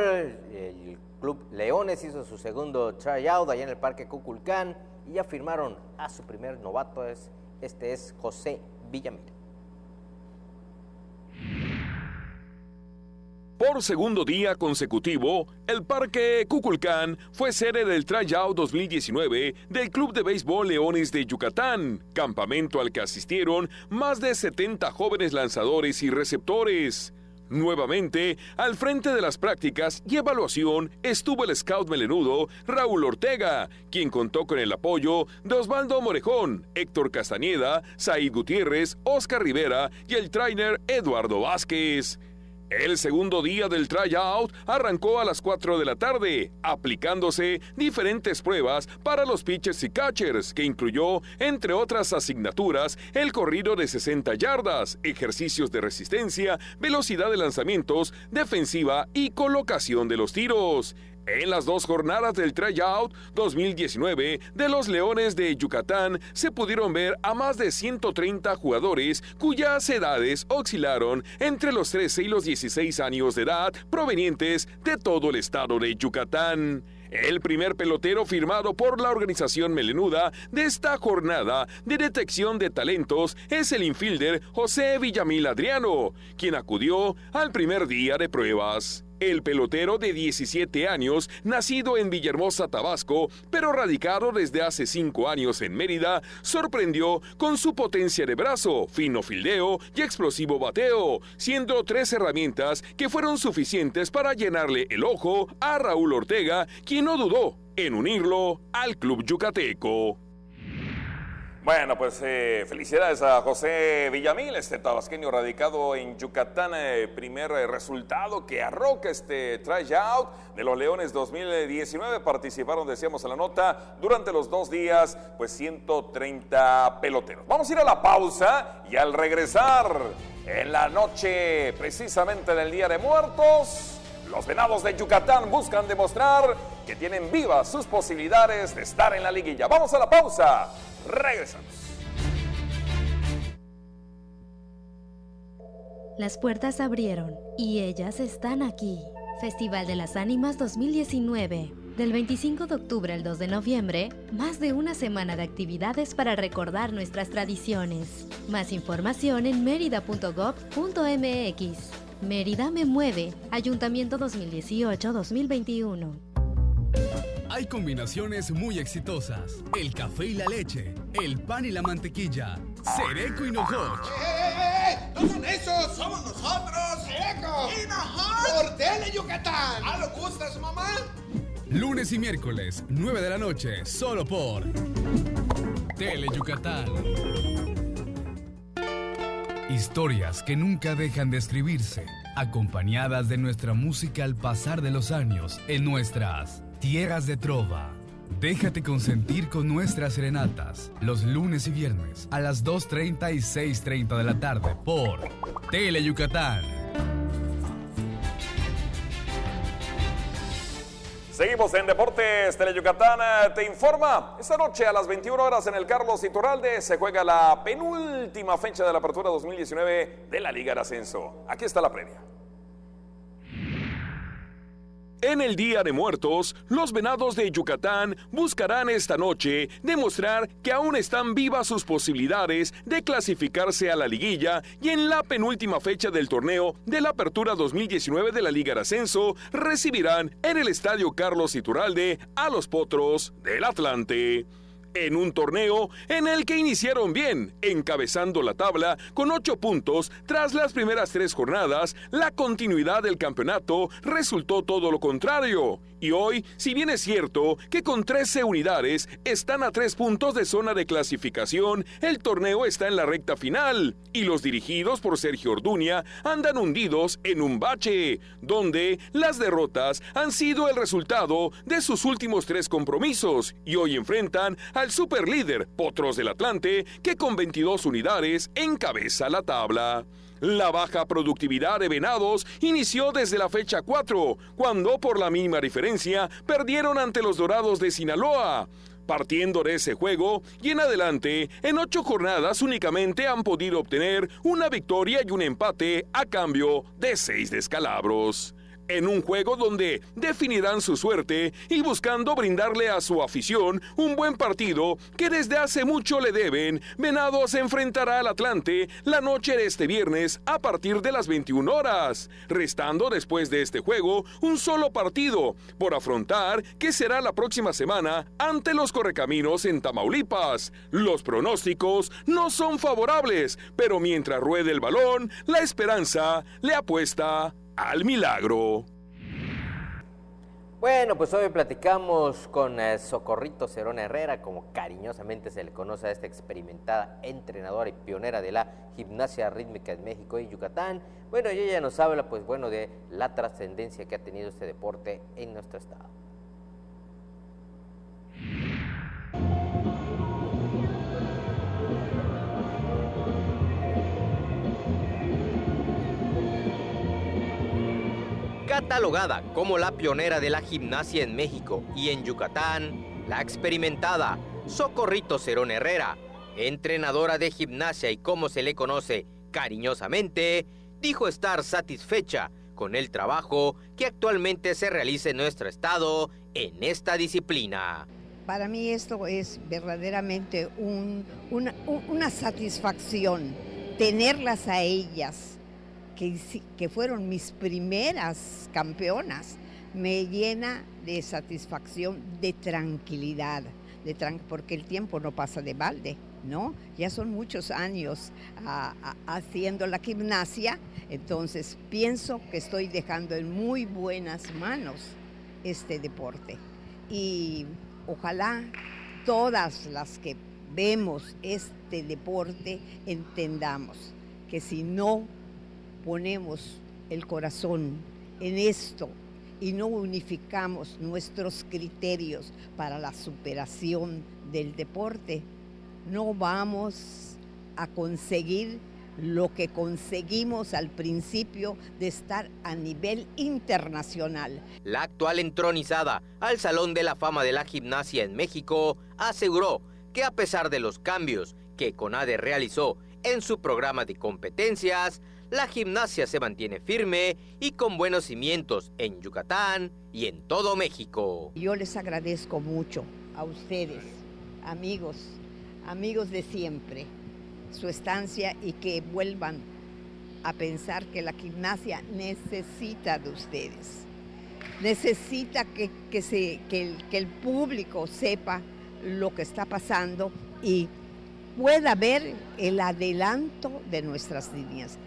el Club Leones hizo su segundo tryout allá en el Parque Cuculcán y ya firmaron a su primer novato, este es José Villamil. Por segundo día consecutivo, el Parque Cuculcán fue sede del Tryout 2019 del Club de Béisbol Leones de Yucatán, campamento al que asistieron más de 70 jóvenes lanzadores y receptores. Nuevamente, al frente de las prácticas y evaluación estuvo el scout melenudo Raúl Ortega, quien contó con el apoyo de Osvaldo Morejón, Héctor Castañeda, Said Gutiérrez, Oscar Rivera y el trainer Eduardo Vázquez. El segundo día del tryout arrancó a las 4 de la tarde, aplicándose diferentes pruebas para los pitchers y catchers, que incluyó, entre otras asignaturas, el corrido de 60 yardas, ejercicios de resistencia, velocidad de lanzamientos, defensiva y colocación de los tiros. En las dos jornadas del Tryout 2019 de los Leones de Yucatán se pudieron ver a más de 130 jugadores cuyas edades oscilaron entre los 13 y los 16 años de edad, provenientes de todo el estado de Yucatán. El primer pelotero firmado por la organización melenuda de esta jornada de detección de talentos es el infielder José Villamil Adriano, quien acudió al primer día de pruebas. El pelotero de 17 años, nacido en Villahermosa, Tabasco, pero radicado desde hace 5 años en Mérida, sorprendió con su potencia de brazo, fino fildeo y explosivo bateo, siendo 3 herramientas que fueron suficientes para llenarle el ojo a Raúl Ortega, quien no dudó en unirlo al club yucateco. Bueno, pues felicidades a José Villamil, tabasqueño radicado en Yucatán. Primer resultado que arroja tryout de los Leones 2019. Participaron, decíamos en la nota, durante los 2 días, pues 130 peloteros. Vamos a ir a la pausa y al regresar en la noche, precisamente del Día de Muertos, los Venados de Yucatán buscan demostrar que tienen vivas sus posibilidades de estar en la liguilla. Vamos a la pausa. Regresamos. Las puertas abrieron y ellas están aquí. Festival de las Ánimas 2019. Del 25 de octubre al 2 de noviembre, más de una semana de actividades para recordar nuestras tradiciones. Más información en merida.gov.mx. Mérida me mueve. Ayuntamiento 2018-2021. Hay combinaciones muy exitosas. El café y la leche, el pan y la mantequilla, Sereco y Nojoch. ¡No son esos! ¡Somos nosotros! ¡Sereco! ¡Y Nojoch! ¡Por Tele Yucatán! ¿Ah, lo gustas, mamá? Lunes y miércoles, 9 de la noche, solo por Tele Yucatán. Historias que nunca dejan de escribirse, acompañadas de nuestra música al pasar de los años en nuestras Tierras de Trova. Déjate consentir con nuestras serenatas, los lunes y viernes a las 2:30 y 6:30 de la tarde por Tele Yucatán. Seguimos en Deportes. Tele Yucatán te informa. Esta noche a las 21 horas en el Carlos Iturralde se juega la penúltima fecha de la apertura 2019 de la Liga de Ascenso. Aquí está la previa. En el Día de Muertos, los Venados de Yucatán buscarán esta noche demostrar que aún están vivas sus posibilidades de clasificarse a la liguilla y en la penúltima fecha del torneo de la Apertura 2019 de la Liga de Ascenso recibirán en el Estadio Carlos Iturralde a los Potros del Atlante. En un torneo en el que iniciaron bien, encabezando la tabla con 8 puntos tras las primeras 3 jornadas, la continuidad del campeonato resultó todo lo contrario. Y hoy, si bien es cierto que con 13 unidades están a 3 puntos de zona de clasificación, el torneo está en la recta final y los dirigidos por Sergio Orduña andan hundidos en un bache, donde las derrotas han sido el resultado de sus últimos 3 compromisos y hoy enfrentan al superlíder Potros del Atlante, que con 22 unidades encabeza la tabla. La baja productividad de Venados inició desde la fecha 4, cuando por la mínima diferencia perdieron ante los Dorados de Sinaloa. Partiendo de ese juego y en adelante, en 8 jornadas únicamente han podido obtener una victoria y un empate a cambio de 6 descalabros. En un juego donde definirán su suerte y buscando brindarle a su afición un buen partido que desde hace mucho le deben, Venados se enfrentará al Atlante la noche de este viernes a partir de las 21 horas, restando después de este juego un solo partido por afrontar, que será la próxima semana ante los Correcaminos en Tamaulipas. Los pronósticos no son favorables, pero mientras ruede el balón, la esperanza le apuesta al milagro. Bueno, pues hoy platicamos con Socorrito Cerón Herrera, como cariñosamente se le conoce a esta experimentada entrenadora y pionera de la gimnasia rítmica en México y Yucatán. Bueno, y ella nos habla, pues bueno, de la trascendencia que ha tenido este deporte en nuestro estado. Catalogada como la pionera de la gimnasia en México y en Yucatán, la experimentada Socorrito Cerón Herrera, entrenadora de gimnasia y como se le conoce cariñosamente, dijo estar satisfecha con el trabajo que actualmente se realiza en nuestro estado en esta disciplina. Para mí esto es verdaderamente una satisfacción, tenerlas a ellas, que fueron mis primeras campeonas, me llena de satisfacción, de tranquilidad, porque el tiempo no pasa de balde, ¿no? Ya son muchos años haciendo la gimnasia, entonces pienso que estoy dejando en muy buenas manos este deporte. Y ojalá todas las que vemos este deporte, entendamos que si no ponemos el corazón en esto y no unificamos nuestros criterios para la superación del deporte, no vamos a conseguir lo que conseguimos al principio de estar a nivel internacional. La actual entronizada al Salón de la Fama de la Gimnasia en México aseguró que a pesar de los cambios que CONADE realizó en su programa de competencias, la gimnasia se mantiene firme y con buenos cimientos en Yucatán y en todo México. Yo les agradezco mucho a ustedes, amigos de siempre, su estancia y que vuelvan a pensar que la gimnasia necesita de ustedes. Necesita que el público sepa lo que está pasando y pueda ver el adelanto de nuestras líneas.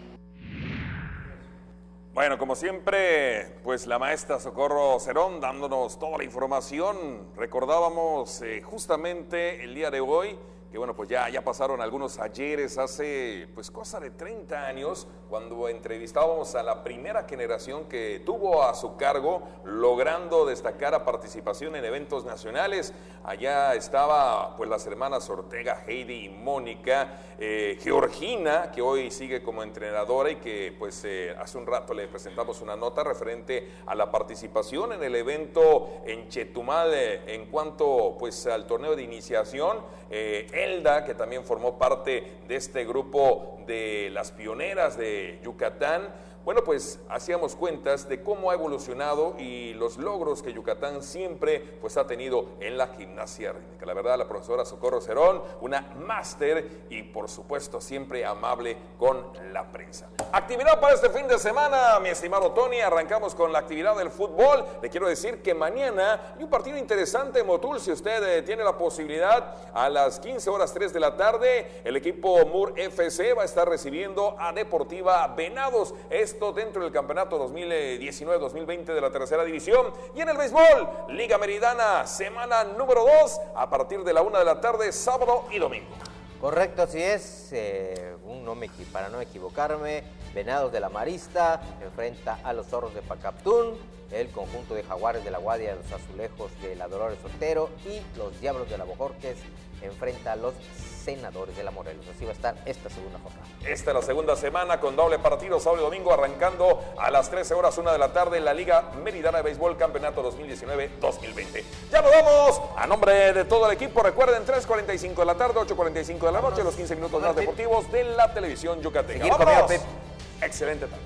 Bueno, como siempre, pues la maestra Socorro Cerón dándonos toda la información. Recordábamos justamente el día de hoy que bueno, pues ya pasaron algunos ayeres, hace pues cosa de 30 años, cuando entrevistábamos a la primera generación que tuvo a su cargo, logrando destacar a participación en eventos nacionales. Allá estaba pues las hermanas Ortega, Heidi y Mónica, Georgina, que hoy sigue como entrenadora y que pues hace un rato le presentamos una nota referente a la participación en el evento en Chetumal en cuanto pues al torneo de iniciación. Elda, que también formó parte de este grupo de las pioneras de Yucatán. Bueno, pues hacíamos cuentas de cómo ha evolucionado y los logros que Yucatán siempre pues ha tenido en la gimnasia rítmica. La verdad, la profesora Socorro Cerón, una máster y por supuesto siempre amable con la prensa. Actividad para este fin de semana, mi estimado Tony. Arrancamos con la actividad del fútbol. Le quiero decir que mañana hay un partido interesante en Motul. Si usted tiene la posibilidad, a las 15:03 de la tarde, el equipo MUR FC va a estar recibiendo a Deportiva Venados. Esto dentro del campeonato 2019-2020 de la tercera división. Y en el béisbol, Liga Meridana, semana número 2, a partir de la 1 de la tarde, sábado y domingo. Correcto, así es. Para no equivocarme, Venados de la Marista enfrenta a los Zorros de Pacaptún, el conjunto de Jaguares de la Guardia, los Azulejos de la Dolores Otero y los Diablos de la Bojorques enfrenta a los Senadores de la Morelos. Así va a estar esta segunda jornada. Esta es la segunda semana con doble partido, sábado y domingo, arrancando a las 13 horas, 1 de la tarde, en la Liga Meridana de Béisbol, campeonato 2019-2020. Ya nos vamos. A nombre de todo el equipo, recuerden, 3:45 de la tarde, 8:45 de la noche, los 15 minutos más deportivos de la televisión yucateca. ¡Vámonos! Excelente tarde.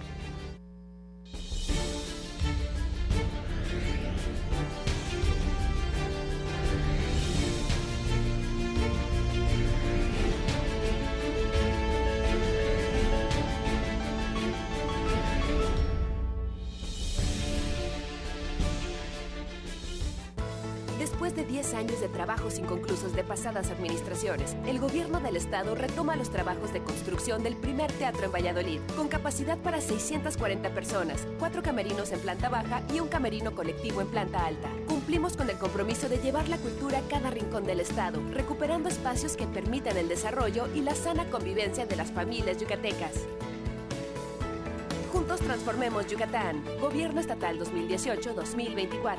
Después de 10 años de trabajos inconclusos de pasadas administraciones, el gobierno del estado retoma los trabajos de construcción del primer teatro en Valladolid, con capacidad para 640 personas, 4 camerinos en planta baja y un camerino colectivo en planta alta. Cumplimos con el compromiso de llevar la cultura a cada rincón del estado, recuperando espacios que permitan el desarrollo y la sana convivencia de las familias yucatecas. Juntos transformemos Yucatán. Gobierno Estatal 2018-2024.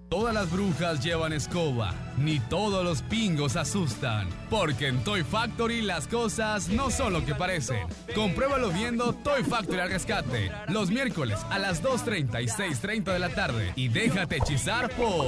Todas las brujas llevan escoba, ni todos los pingos asustan, porque en Toy Factory las cosas no son lo que parecen. Compruébalo viendo Toy Factory al rescate, los miércoles a las 2:30 y 6:30 de la tarde, y déjate hechizar por